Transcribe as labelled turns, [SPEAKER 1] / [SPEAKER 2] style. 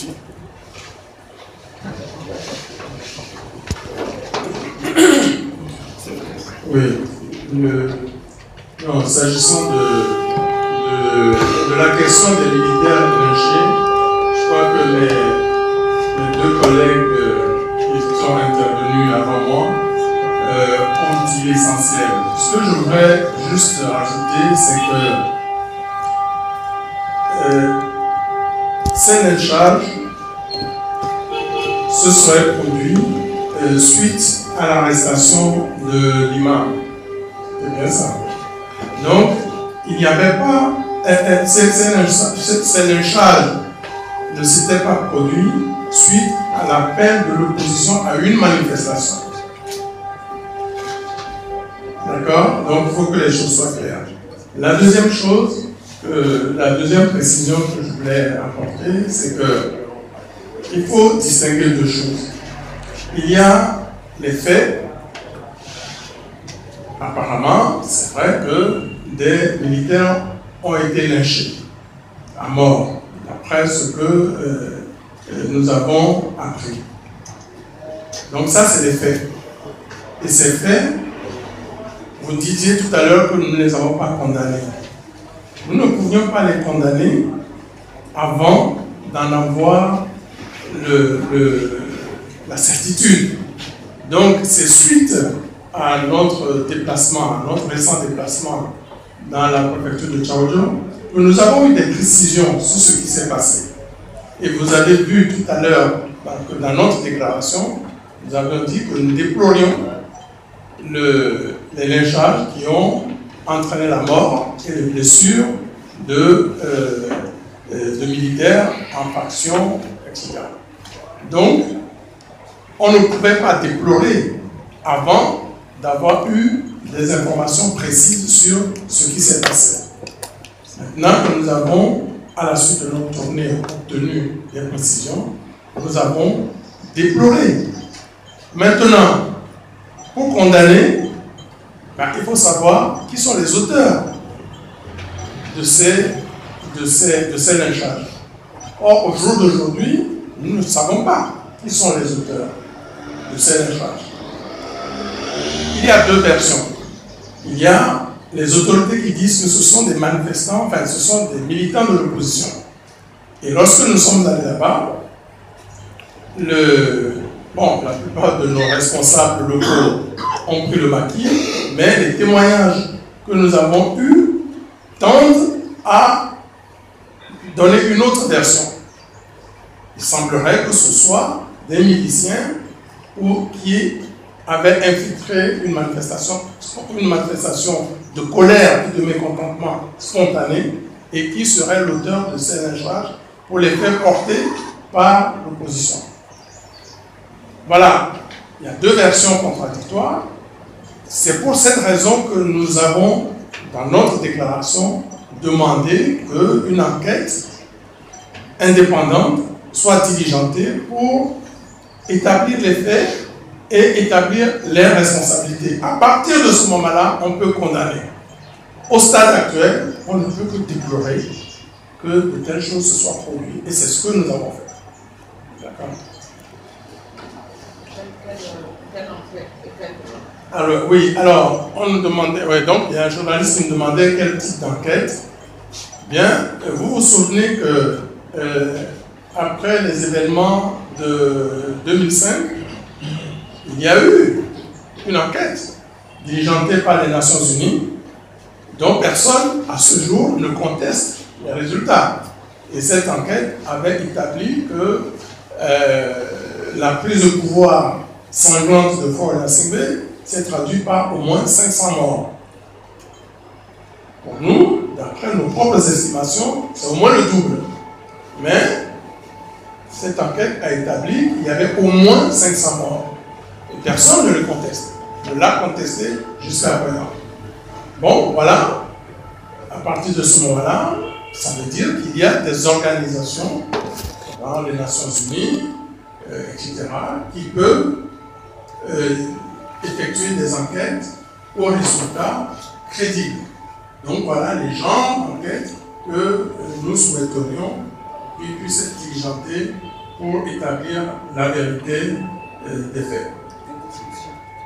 [SPEAKER 1] Merci.
[SPEAKER 2] Oui. Non, s'agissant de la question des militaires lynchés, je crois que les deux collègues qui sont intervenus avant moi ont dit l'essentiel. Ce que je voudrais juste rajouter, c'est que ces lynchages se seraient produits suite à l'arrestation de l'imam. C'est bien ça. Donc, il n'y avait pas... Ces lynchages ne s'étaient pas produits suite à l'appel de l'opposition à une manifestation. D'accord? Donc, il faut que les choses soient claires. La deuxième chose, la deuxième précision que je voulais apporter, c'est qu'il faut distinguer deux choses. Il y a les faits. Apparemment, c'est vrai que des militaires ont été lynchés à mort, d'après ce que nous avons appris. Donc ça, c'est les faits. Et ces faits, vous disiez tout à l'heure que nous ne les avons pas condamnés. Nous ne pouvions pas les condamner avant d'en avoir la certitude. Donc, c'est suite à notre déplacement, à notre récent déplacement dans la préfecture de Tchaoudjo, que nous avons eu des précisions sur ce qui s'est passé. Et vous avez vu tout à l'heure que dans notre déclaration, nous avons dit que nous déplorions les lynchages qui ont entraîné la mort et les blessures de militaires en faction, etc. Donc, on ne pouvait pas déplorer avant d'avoir eu des informations précises sur ce qui s'est passé. Maintenant que nous avons, à la suite de notre tournée, obtenu des précisions, nous avons déploré. Maintenant, pour condamner, il faut savoir qui sont les auteurs de ces lynchages. Or, au jour d'aujourd'hui, nous ne savons pas qui sont les auteurs de ces lynchages. Il y a deux versions. Il y a les autorités qui disent que ce sont des manifestants, enfin ce sont des militants de l'opposition. Et lorsque nous sommes allés là-bas, la plupart de nos responsables locaux ont pris le maquis, mais les témoignages que nous avons eus tendent à donner une autre version. Il semblerait que ce soit des miliciens qui avaient infiltré une manifestation de colère et de mécontentement spontané et qui serait l'auteur de ces lynchages pour les faire porter par l'opposition. Voilà, il y a deux versions contradictoires. C'est pour cette raison que nous avons, dans notre déclaration, demandé qu'une enquête indépendante soit diligentée pour établir les faits et établir les responsabilités. À partir de ce moment-là, on peut condamner. Au stade actuel, on ne peut que déplorer que de telles choses se soient produites. Et c'est ce que nous avons fait. D'accord? Alors, oui, alors, on nous demandait, donc il y a un journaliste qui me demandait quel type d'enquête. Bien, vous vous souvenez que après les événements de 2005, il y a eu une enquête diligentée par les Nations Unies dont personne, à ce jour, ne conteste les résultats. Et cette enquête avait établi que la prise de pouvoir sanglante de Faure Gnassingbé s'est traduite par au moins 500 morts. Pour nous, d'après nos propres estimations, c'est au moins le double. Mais cette enquête a établi qu'il y avait au moins 500 morts. Et personne ne le conteste. Ne l'a contesté jusqu'à présent. Bon, voilà. À partir de ce moment-là, ça veut dire qu'il y a des organisations dans les Nations Unies, etc., qui peuvent effectuer des enquêtes aux résultats crédibles. Donc voilà les genres d'enquêtes que nous souhaiterions qui puisse être diligenté pour établir la vérité des faits.